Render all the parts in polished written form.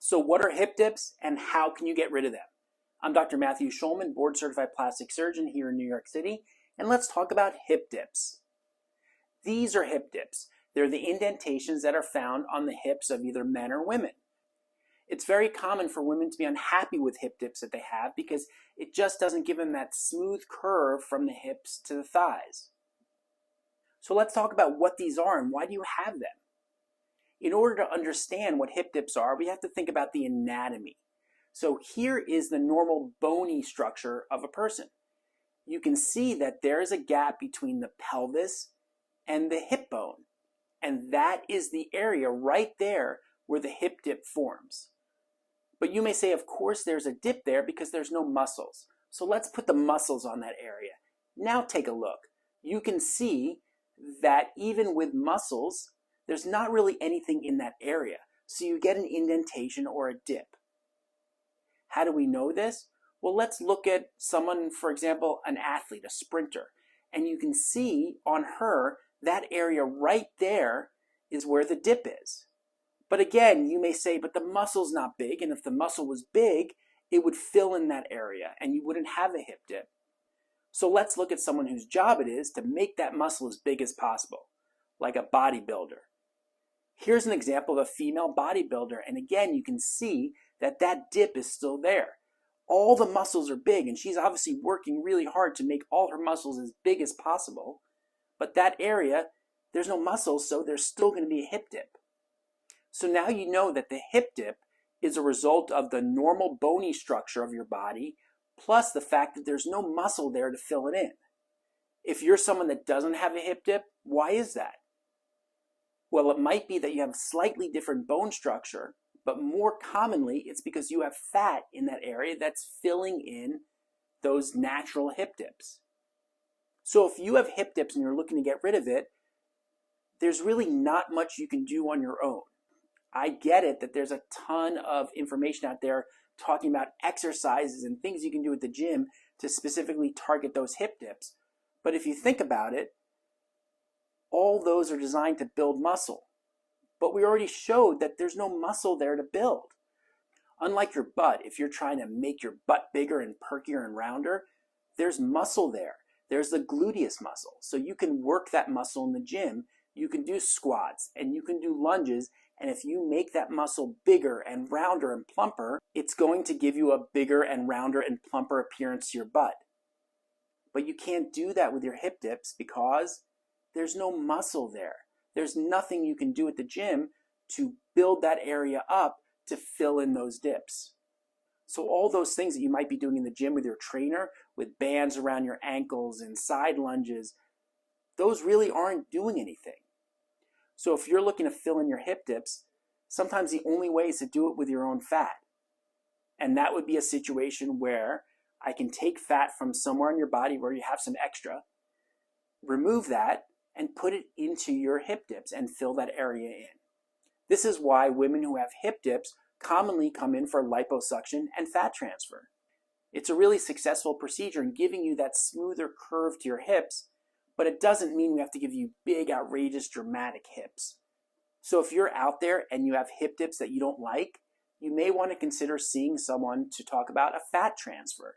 So what are hip dips and how can you get rid of them? I'm Dr. Matthew Schulman, board certified plastic surgeon here in New York City, and let's talk about hip dips. These are hip dips. They're the indentations that are found on the hips of either men or women. It's very common for women to be unhappy with hip dips that they have because it just doesn't give them that smooth curve from the hips to the thighs. So let's talk about what these are and why do you have them? In order to understand what hip dips are, we have to think about the anatomy. So here is the normal bony structure of a person. You can see that there is a gap between the pelvis and the hip bone. And that is the area right there where the hip dip forms. But you may say, of course, there's a dip there because there's no muscles. So let's put the muscles on that area. Now take a look. You can see that even with muscles, there's not really anything in that area. So you get an indentation or a dip. How do we know this? Well, let's look at someone, for example, an athlete, a sprinter. And you can see on her, that area right there is where the dip is. But again, you may say, but the muscle's not big. And if the muscle was big, it would fill in that area and you wouldn't have a hip dip. So let's look at someone whose job it is to make that muscle as big as possible, like a bodybuilder. Here's an example of a female bodybuilder, and again, you can see that that dip is still there. All the muscles are big, and she's obviously working really hard to make all her muscles as big as possible, but that area, there's no muscles, so there's still going to be a hip dip. So now you know that the hip dip is a result of the normal bony structure of your body, plus the fact that there's no muscle there to fill it in. If you're someone that doesn't have a hip dip, why is that? Well, it might be that you have slightly different bone structure, but more commonly, it's because you have fat in that area that's filling in those natural hip dips. So if you have hip dips and you're looking to get rid of it, there's really not much you can do on your own. I get it that there's a ton of information out there talking about exercises and things you can do at the gym to specifically target those hip dips. But if you think about it, all those are designed to build muscle. But we already showed that there's no muscle there to build. Unlike your butt, if you're trying to make your butt bigger and perkier and rounder, there's muscle there. There's the gluteus muscle. So you can work that muscle in the gym. You can do squats and you can do lunges. And if you make that muscle bigger and rounder and plumper, it's going to give you a bigger and rounder and plumper appearance to your butt. But you can't do that with your hip dips because there's no muscle there. There's nothing you can do at the gym to build that area up to fill in those dips. So all those things that you might be doing in the gym with your trainer, with bands around your ankles and side lunges, those really aren't doing anything. So if you're looking to fill in your hip dips, sometimes the only way is to do it with your own fat. And that would be a situation where I can take fat from somewhere in your body where you have some extra, remove that, and put it into your hip dips and fill that area in. This is why women who have hip dips commonly come in for liposuction and fat transfer. It's a really successful procedure in giving you that smoother curve to your hips, but it doesn't mean we have to give you big, outrageous, dramatic hips. So if you're out there and you have hip dips that you don't like, you may want to consider seeing someone to talk about a fat transfer.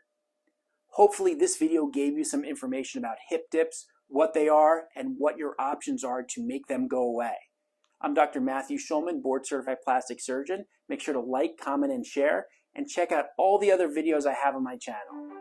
Hopefully this video gave you some information about hip dips, what they are, and what your options are to make them go away. I'm Dr. Matthew Schulman, board certified plastic surgeon. Make sure to like, comment, and share, and check out all the other videos I have on my channel.